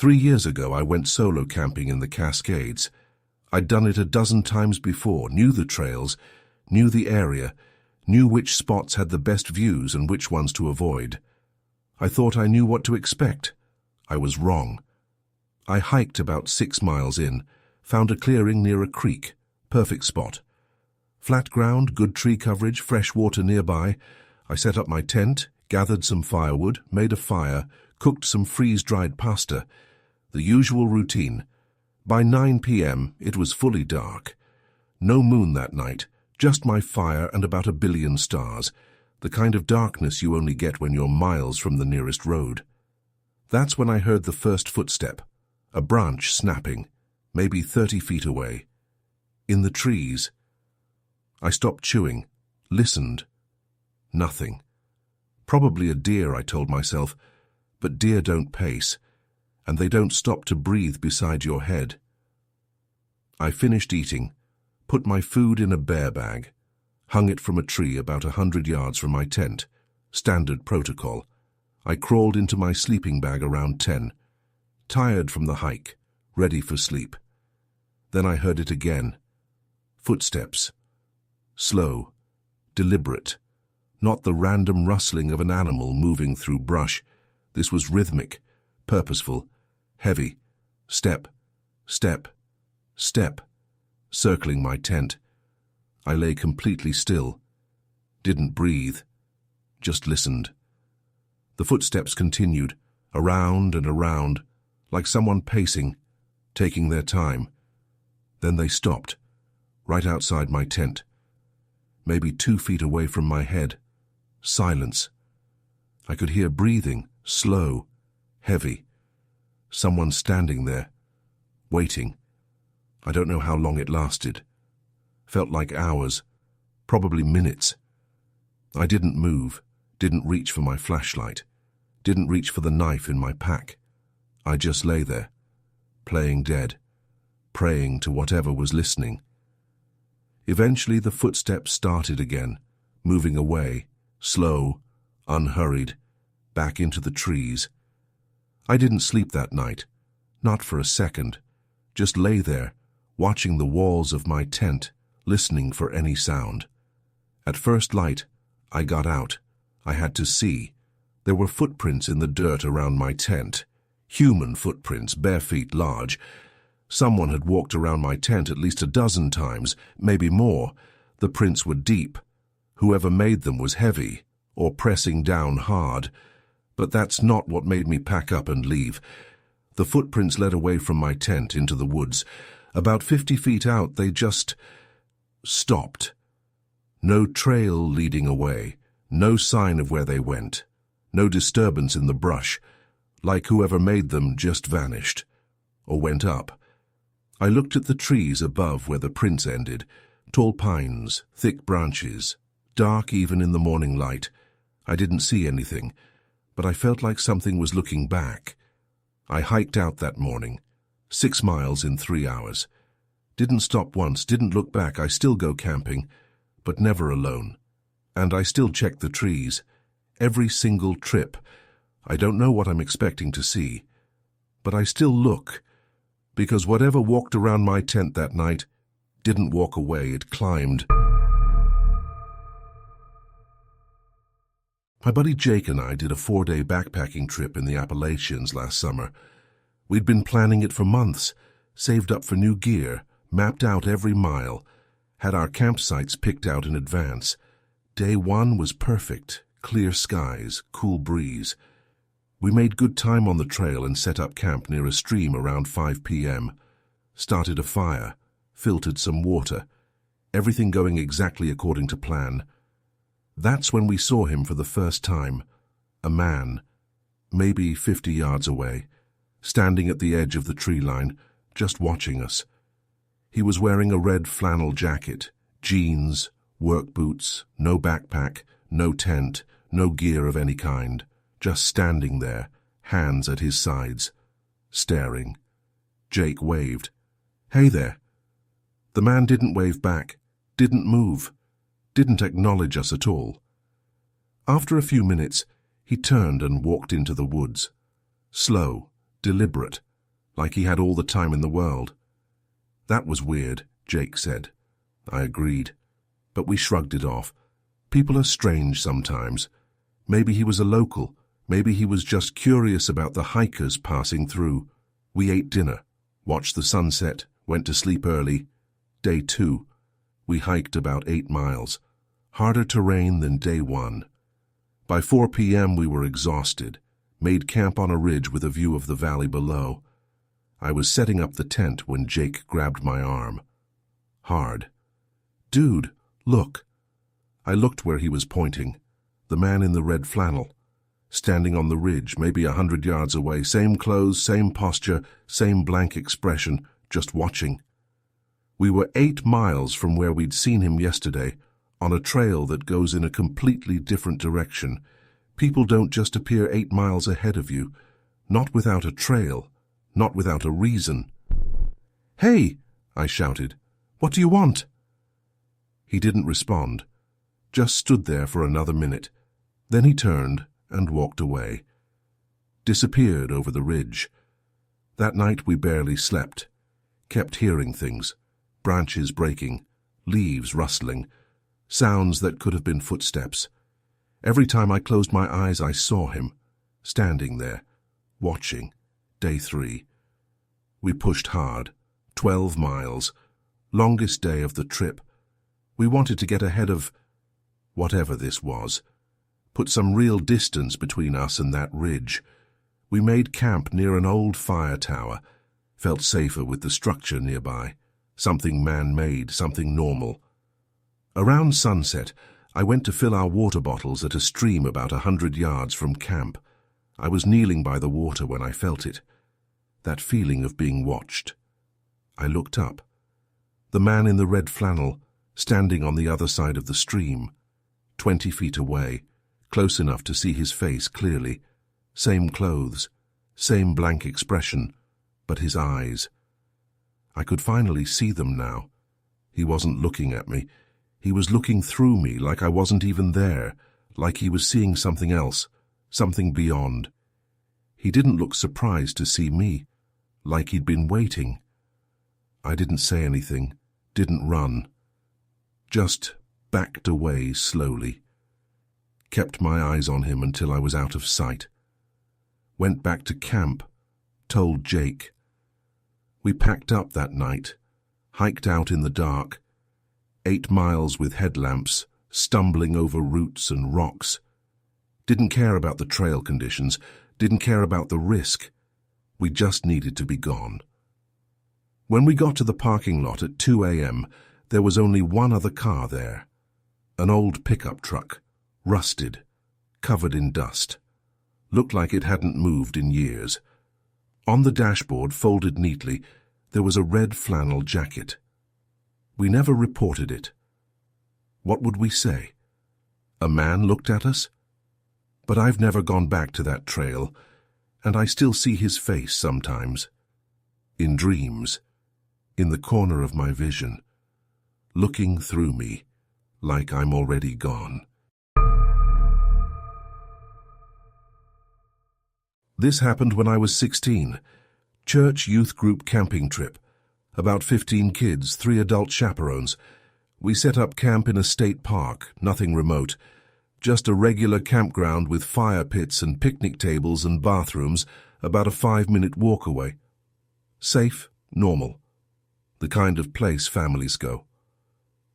3 years ago, I went solo camping in the Cascades. I'd done it a dozen times before, knew the trails, knew the area, knew which spots had the best views and which ones to avoid. I thought I knew what to expect. I was wrong. I hiked about 6 miles in, found a clearing near a creek, perfect spot. Flat ground, good tree coverage, fresh water nearby. I set up my tent, gathered some firewood, made a fire, cooked some freeze-dried pasta. The usual routine. By 9 p.m. it was fully dark. No moon that night, just my fire and about 1 billion stars, the kind of darkness you only get when you're miles from the nearest road. That's when I heard the first footstep, a branch snapping, maybe 30 feet away. In the trees. I stopped chewing, listened. Nothing. Probably a deer, I told myself, but deer don't pace, and they don't stop to breathe beside your head. I finished eating, put my food in a bear bag, hung it from a tree about 100 yards from my tent, standard protocol. I crawled into my sleeping bag around 10, tired from the hike, ready for sleep. Then I heard it again. Footsteps. Slow, deliberate, not the random rustling of an animal moving through brush. This was rhythmic, purposeful, heavy. Step, step, step, circling my tent. I lay completely still, didn't breathe, just listened. The footsteps continued, around and around, like someone pacing, taking their time. Then they stopped, right outside my tent, maybe 2 feet away from my head. Silence. I could hear breathing, slow, heavy. Someone standing there, waiting. I don't know how long it lasted. Felt like hours, probably minutes. I didn't move, didn't reach for my flashlight, didn't reach for the knife in my pack. I just lay there, playing dead, praying to whatever was listening. Eventually the footsteps started again, moving away, slow, unhurried, back into the trees. I didn't sleep that night, not for a second, just lay there, watching the walls of my tent, listening for any sound. At first light, I got out. I had to see. There were footprints in the dirt around my tent. Human footprints, bare feet large. Someone had walked around my tent at least 12 times, maybe more. The prints were deep. Whoever made them was heavy, or pressing down hard. But that's not what made me pack up and leave. The footprints led away from my tent into the woods. About 50 feet out, they just stopped. No trail leading away, no sign of where they went, no disturbance in the brush, like whoever made them just vanished, or went up. I looked at the trees above where the prints ended, tall pines, thick branches, dark even in the morning light. I didn't see anything, but I felt like something was looking back. I hiked out that morning, 6 miles in 3 hours. Didn't stop once, didn't look back. I still go camping, but never alone. And I still check the trees. Every single trip. I don't know what I'm expecting to see. But I still look, because whatever walked around my tent that night didn't walk away, it climbed. My buddy Jake and I did a 4-day backpacking trip in the Appalachians last summer. We'd been planning it for months, saved up for new gear, mapped out every mile, had our campsites picked out in advance. Day 1 was perfect, clear skies, cool breeze. We made good time on the trail and set up camp near a stream around 5 p.m. Started a fire, filtered some water, everything going exactly according to plan. That's when we saw him for the first time, a man, maybe 50 yards away, standing at the edge of the tree line, just watching us. He was wearing a red flannel jacket, jeans, work boots, no backpack, no tent, no gear of any kind, just standing there, hands at his sides, staring. Jake waved. "Hey there." The man didn't wave back, didn't move, didn't acknowledge us at all. After a few minutes, he turned and walked into the woods. Slow, deliberate, like he had all the time in the world. That was weird, Jake said. I agreed, but we shrugged it off. People are strange sometimes. Maybe he was a local. Maybe he was just curious about the hikers passing through. We ate dinner, watched the sunset, went to sleep early. Day 2. We hiked about 8 miles. Harder terrain than day 1. By 4 p.m. we were exhausted, made camp on a ridge with a view of the valley below. I was setting up the tent when Jake grabbed my arm. Hard. Dude, look. I looked where he was pointing. The man in the red flannel, standing on the ridge, maybe 100 yards away, same clothes, same posture, same blank expression, just watching. We were 8 miles from where we'd seen him yesterday, on a trail that goes in a completely different direction. People don't just appear 8 miles ahead of you, not without a trail, not without a reason. "Hey!" I shouted. "What do you want?" He didn't respond, just stood there for another minute. Then he turned and walked away, disappeared over the ridge. That night we barely slept, kept hearing things, branches breaking, leaves rustling, sounds that could have been footsteps. Every time I closed my eyes I saw him, standing there, watching. Day 3. We pushed hard, 12 miles, longest day of the trip. We wanted to get ahead of whatever this was, put some real distance between us and that ridge. We made camp near an old fire tower, felt safer with the structure nearby, something man-made, something normal. Around sunset, I went to fill our water bottles at a stream about 100 yards from camp. I was kneeling by the water when I felt it, that feeling of being watched. I looked up. The man in the red flannel, standing on the other side of the stream, 20 feet away, close enough to see his face clearly. Same clothes, same blank expression, but his eyes. I could finally see them now. He wasn't looking at me. He was looking through me like I wasn't even there, like he was seeing something else, something beyond. He didn't look surprised to see me, like he'd been waiting. I didn't say anything, didn't run. Just backed away slowly. Kept my eyes on him until I was out of sight. Went back to camp, told Jake. We packed up that night, hiked out in the dark, 8 miles with headlamps, stumbling over roots and rocks. Didn't care about the trail conditions, didn't care about the risk. We just needed to be gone. When we got to the parking lot at 2 a.m., there was only one other car there. An old pickup truck, rusted, covered in dust. Looked like it hadn't moved in years. On the dashboard, folded neatly, there was a red flannel jacket. We never reported it. What would we say? A man looked at us? But I've never gone back to that trail, and I still see his face sometimes. In dreams, in the corner of my vision, looking through me, like I'm already gone. This happened when I was 16. Church youth group camping trip. About 15 kids, 3 adult chaperones. We set up camp in a state park, nothing remote. Just a regular campground with fire pits and picnic tables and bathrooms, about a 5-minute walk away. Safe, normal. The kind of place families go.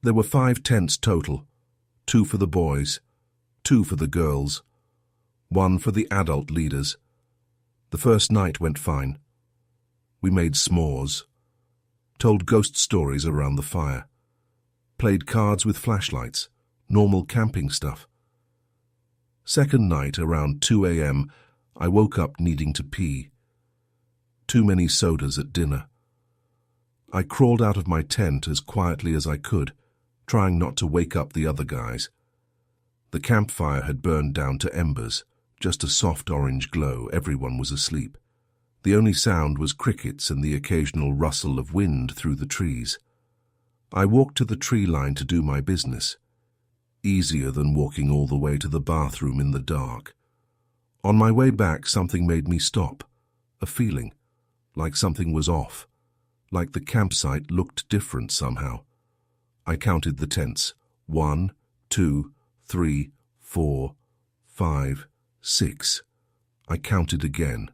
There were 5 tents total. 2 for the boys, 2 for the girls, 1 for the adult leaders. The first night went fine. We made s'mores, told ghost stories around the fire, played cards with flashlights, normal camping stuff. Second night, around 2 a.m., I woke up needing to pee. Too many sodas at dinner. I crawled out of my tent as quietly as I could, trying not to wake up the other guys. The campfire had burned down to embers, just a soft orange glow. Everyone was asleep. The only sound was crickets and the occasional rustle of wind through the trees. I walked to the tree line to do my business. Easier than walking all the way to the bathroom in the dark. On my way back, something made me stop. A feeling, like something was off, like the campsite looked different somehow. I counted the tents. 1, 2, 3, 4, 5, 6. I counted again.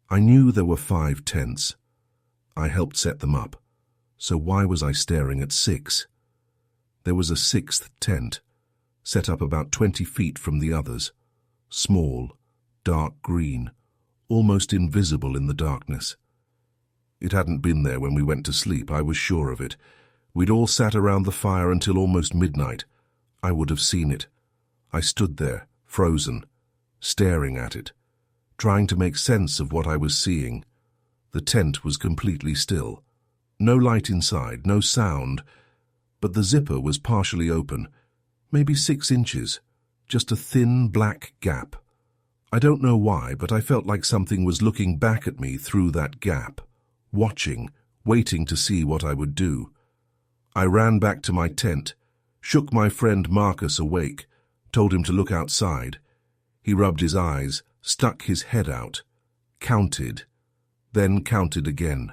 I knew there were 5 tents. I helped set them up. So why was I staring at 6? There was a 6th tent, set up about 20 feet from the others. Small, dark green, almost invisible in the darkness. It hadn't been there when we went to sleep, I was sure of it. We'd all sat around the fire until almost midnight. I would have seen it. I stood there, frozen, staring at it, trying to make sense of what I was seeing. The tent was completely still. No light inside, no sound, but the zipper was partially open, maybe 6 inches, just a thin black gap. I don't know why, but I felt like something was looking back at me through that gap, watching, waiting to see what I would do. I ran back to my tent, shook my friend Marcus awake, told him to look outside. He rubbed his eyes, stuck his head out, counted, then counted again.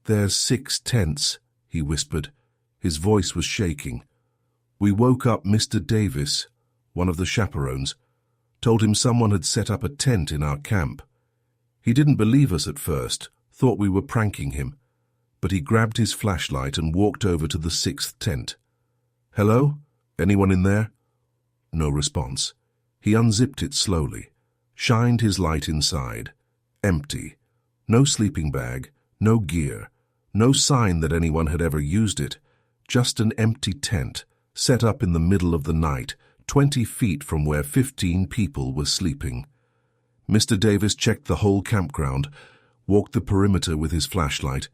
"There's 6 tents," he whispered. His voice was shaking. We woke up Mr. Davis, one of the chaperones, told him someone had set up a tent in our camp. He didn't believe us at first, thought we were pranking him, but he grabbed his flashlight and walked over to the 6th tent. "Hello? Anyone in there?" No response. He unzipped it slowly, shined his light inside. Empty. No sleeping bag, no gear, no sign that anyone had ever used it. Just an empty tent, set up in the middle of the night, 20 feet from where 15 people were sleeping. Mr. Davis checked the whole campground, walked the perimeter with his flashlight.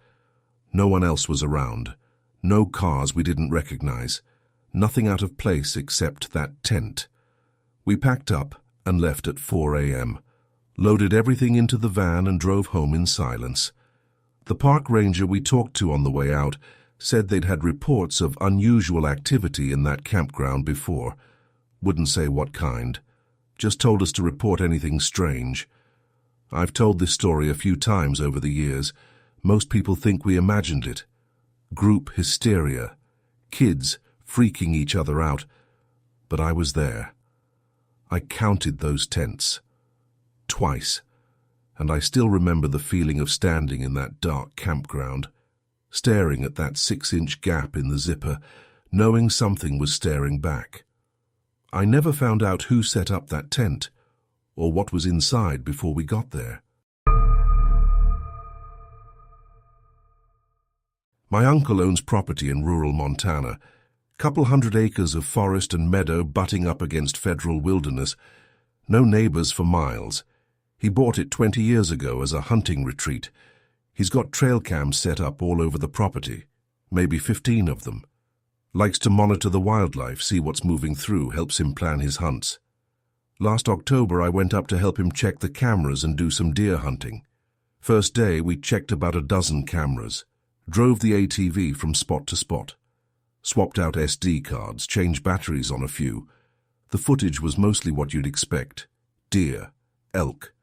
No one else was around. No cars we didn't recognize. Nothing out of place except that tent. We packed up and left at 4 a.m., loaded everything into the van and drove home in silence. The park ranger we talked to on the way out said they'd had reports of unusual activity in that campground before. Wouldn't say what kind. Just told us to report anything strange. I've told this story a few times over the years. Most people think we imagined it. Group hysteria. Kids freaking each other out. But I was there. I counted those tents. Twice. And I still remember the feeling of standing in that dark campground, staring at that 6-inch gap in the zipper, knowing something was staring back. I never found out who set up that tent, or what was inside before we got there. My uncle owns property in rural Montana, couple hundred acres of forest and meadow butting up against federal wilderness, no neighbors for miles. He bought it 20 years ago as a hunting retreat. He's got trail cams set up all over the property, maybe 15 of them. Likes to monitor the wildlife, see what's moving through, helps him plan his hunts. Last October, I went up to help him check the cameras and do some deer hunting. First day, we checked about a dozen cameras, drove the ATV from spot to spot, swapped out SD cards, changed batteries on a few. The footage was mostly what you'd expect. Deer, elk,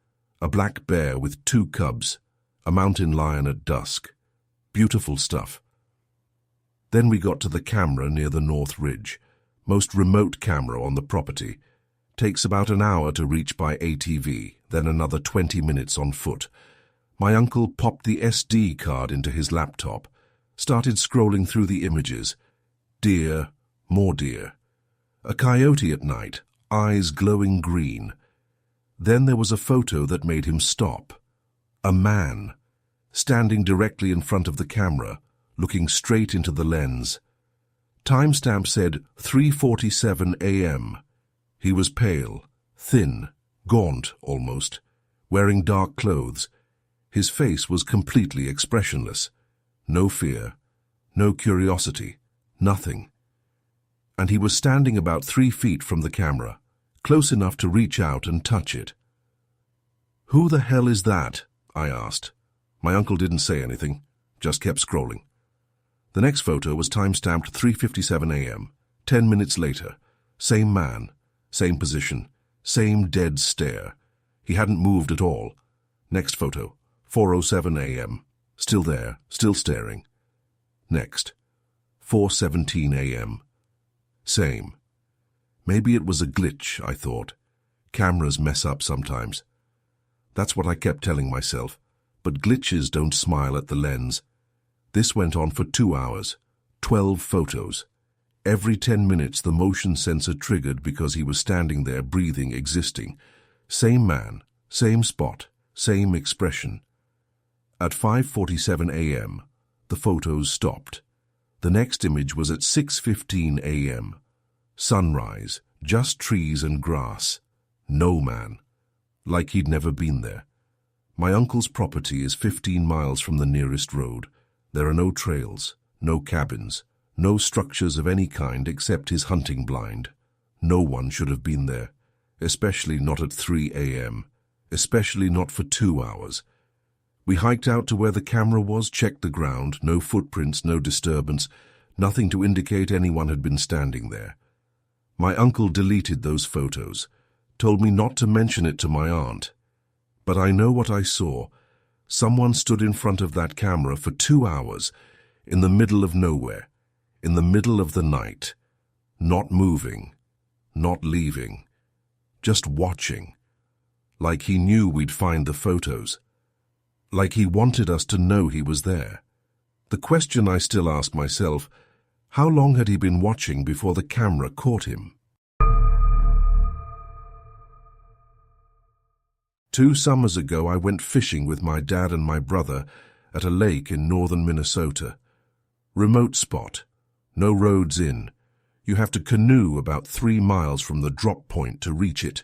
a black bear with 2 cubs, a mountain lion at dusk. Beautiful stuff. Then we got to the camera near the North Ridge, most remote camera on the property. Takes about an hour to reach by ATV, then another 20 minutes on foot. My uncle popped the SD card into his laptop, started scrolling through the images. Deer, more deer. A coyote at night, eyes glowing green. Then there was a photo that made him stop. A man, standing directly in front of the camera, looking straight into the lens. Timestamp said 3:47 a.m. He was pale, thin, gaunt almost, wearing dark clothes. His face was completely expressionless. No fear, no curiosity, nothing. And he was standing about 3 feet from the camera, close enough to reach out and touch it. "Who the hell is that?" I asked. My uncle didn't say anything, just kept scrolling. The next photo was time-stamped 3:57 a.m., 10 minutes later. Same man, same position, same dead stare. He hadn't moved at all. Next photo, 4:07 a.m. Still there, still staring. Next. 4:17 a.m. Same. Maybe it was a glitch, I thought. Cameras mess up sometimes. That's what I kept telling myself. But glitches don't smile at the lens. This went on for 2 hours. 12 photos. Every 10 minutes the motion sensor triggered because he was standing there breathing, existing. Same man, same spot, same expression. At 5:47 a.m., the photos stopped. The next image was at 6:15 a.m. Sunrise, just trees and grass. No man. Like he'd never been there. My uncle's property is 15 miles from the nearest road. There are no trails, no cabins, no structures of any kind except his hunting blind. No one should have been there, especially not at 3 a.m., especially not for 2 hours. We hiked out to where the camera was, checked the ground, no footprints, no disturbance, nothing to indicate anyone had been standing there. My uncle deleted those photos, told me not to mention it to my aunt. But I know what I saw. Someone stood in front of that camera for 2 hours, in the middle of nowhere, in the middle of the night, not moving, not leaving, just watching, like he knew we'd find the photos, like he wanted us to know he was there. The question I still ask myself, how long had he been watching before the camera caught him? 2 summers ago, I went fishing with my dad and my brother at a lake in northern Minnesota. Remote spot, no roads in. You have to canoe about 3 miles from the drop point to reach it.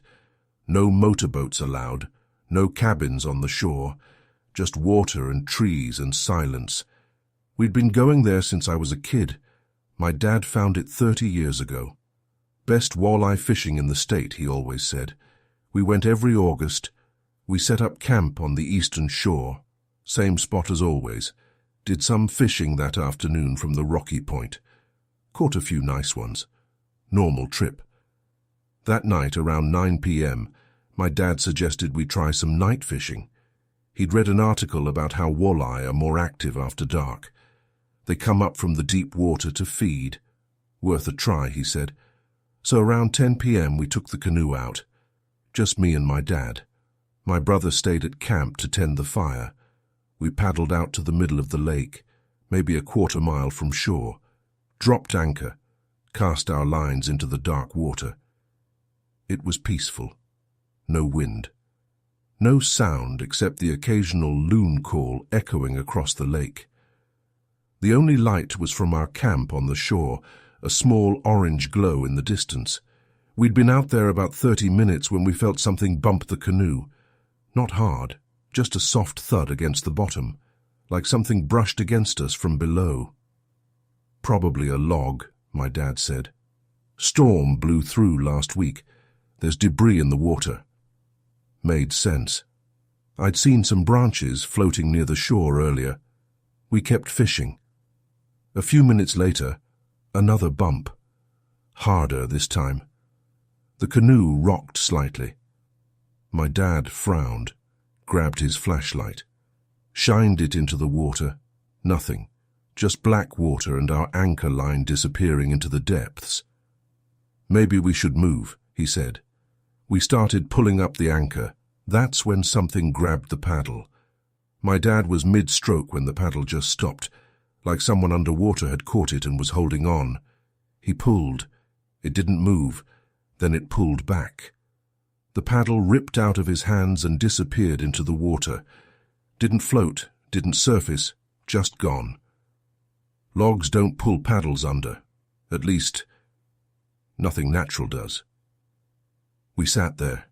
No motorboats allowed, no cabins on the shore, just water and trees and silence. We'd been going there since I was a kid. My dad found it 30 years ago. Best walleye fishing in the state, he always said. We went every August. We set up camp on the eastern shore, same spot as always. Did some fishing that afternoon from the rocky point. Caught a few nice ones. Normal trip. That night, around 9 p.m., my dad suggested we try some night fishing. He'd read an article about how walleye are more active after dark. They come up from the deep water to feed. Worth a try, he said. So around 10 p.m. we took the canoe out. Just me and my dad. My brother stayed at camp to tend the fire. We paddled out to the middle of the lake, maybe a quarter mile from shore, dropped anchor, cast our lines into the dark water. It was peaceful. No wind. No sound except the occasional loon call echoing across the lake. The only light was from our camp on the shore, a small orange glow in the distance. We'd been out there about 30 minutes when we felt something bump the canoe. Not hard, just a soft thud against the bottom, like something brushed against us from below. Probably a log, my dad said. Storm blew through last week. There's debris in the water. Made sense. I'd seen some branches floating near the shore earlier. We kept fishing. A few minutes later, another bump. Harder this time. The canoe rocked slightly. My dad frowned, grabbed his flashlight, shined it into the water. Nothing, just black water and our anchor line disappearing into the depths. Maybe we should move, he said. We started pulling up the anchor. That's when something grabbed the paddle. My dad was mid-stroke when the paddle just stopped, like someone underwater had caught it and was holding on. He pulled. It didn't move. Then it pulled back. The paddle ripped out of his hands and disappeared into the water. Didn't float, didn't surface, just gone. Logs don't pull paddles under. At least, nothing natural does. We sat there,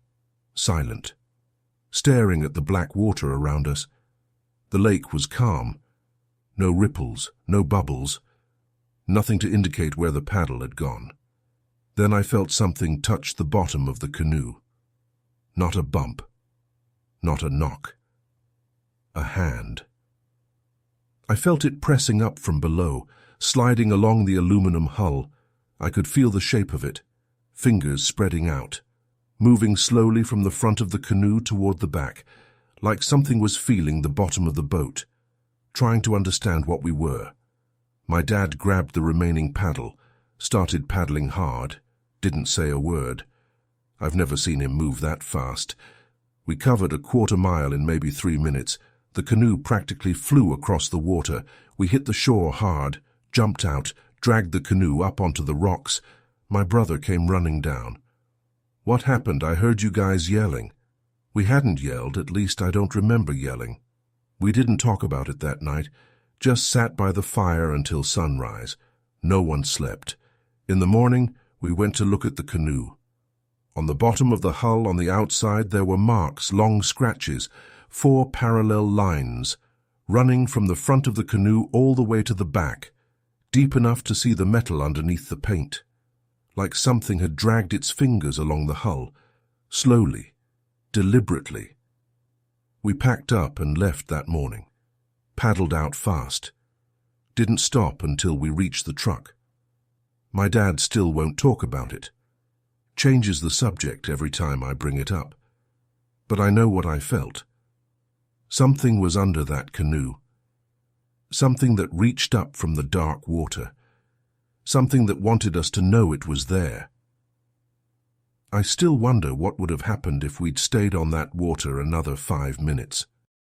silent, staring at the black water around us. The lake was calm. No ripples, no bubbles. Nothing to indicate where the paddle had gone. Then I felt something touch the bottom of the canoe. Not a bump. Not a knock. A hand. I felt it pressing up from below, sliding along the aluminum hull. I could feel the shape of it, fingers spreading out, moving slowly from the front of the canoe toward the back. like something was feeling the bottom of the boat, trying to understand what we were. My dad grabbed the remaining paddle, started paddling hard, didn't say a word. I've never seen him move that fast. We covered a quarter mile in maybe 3 minutes. The canoe practically flew across the water. We hit the shore hard, jumped out, dragged the canoe up onto the rocks. My brother came running down. "What happened? I heard you guys yelling." We hadn't yelled, at least I don't remember yelling. We didn't talk about it that night, just sat by the fire until sunrise. No one slept. In the morning, we went to look at the canoe. On the bottom of the hull on the outside there were marks, long scratches, 4 parallel lines, running from the front of the canoe all the way to the back, deep enough to see the metal underneath the paint. Like something had dragged its fingers along the hull, slowly, deliberately. We packed up and left that morning, paddled out fast. Didn't stop until we reached the truck. My dad still won't talk about it. Changes the subject every time I bring it up. But I know what I felt. Something was under that canoe. Something that reached up from the dark water. Something that wanted us to know it was there. I still wonder what would have happened if we'd stayed on that water another 5 minutes.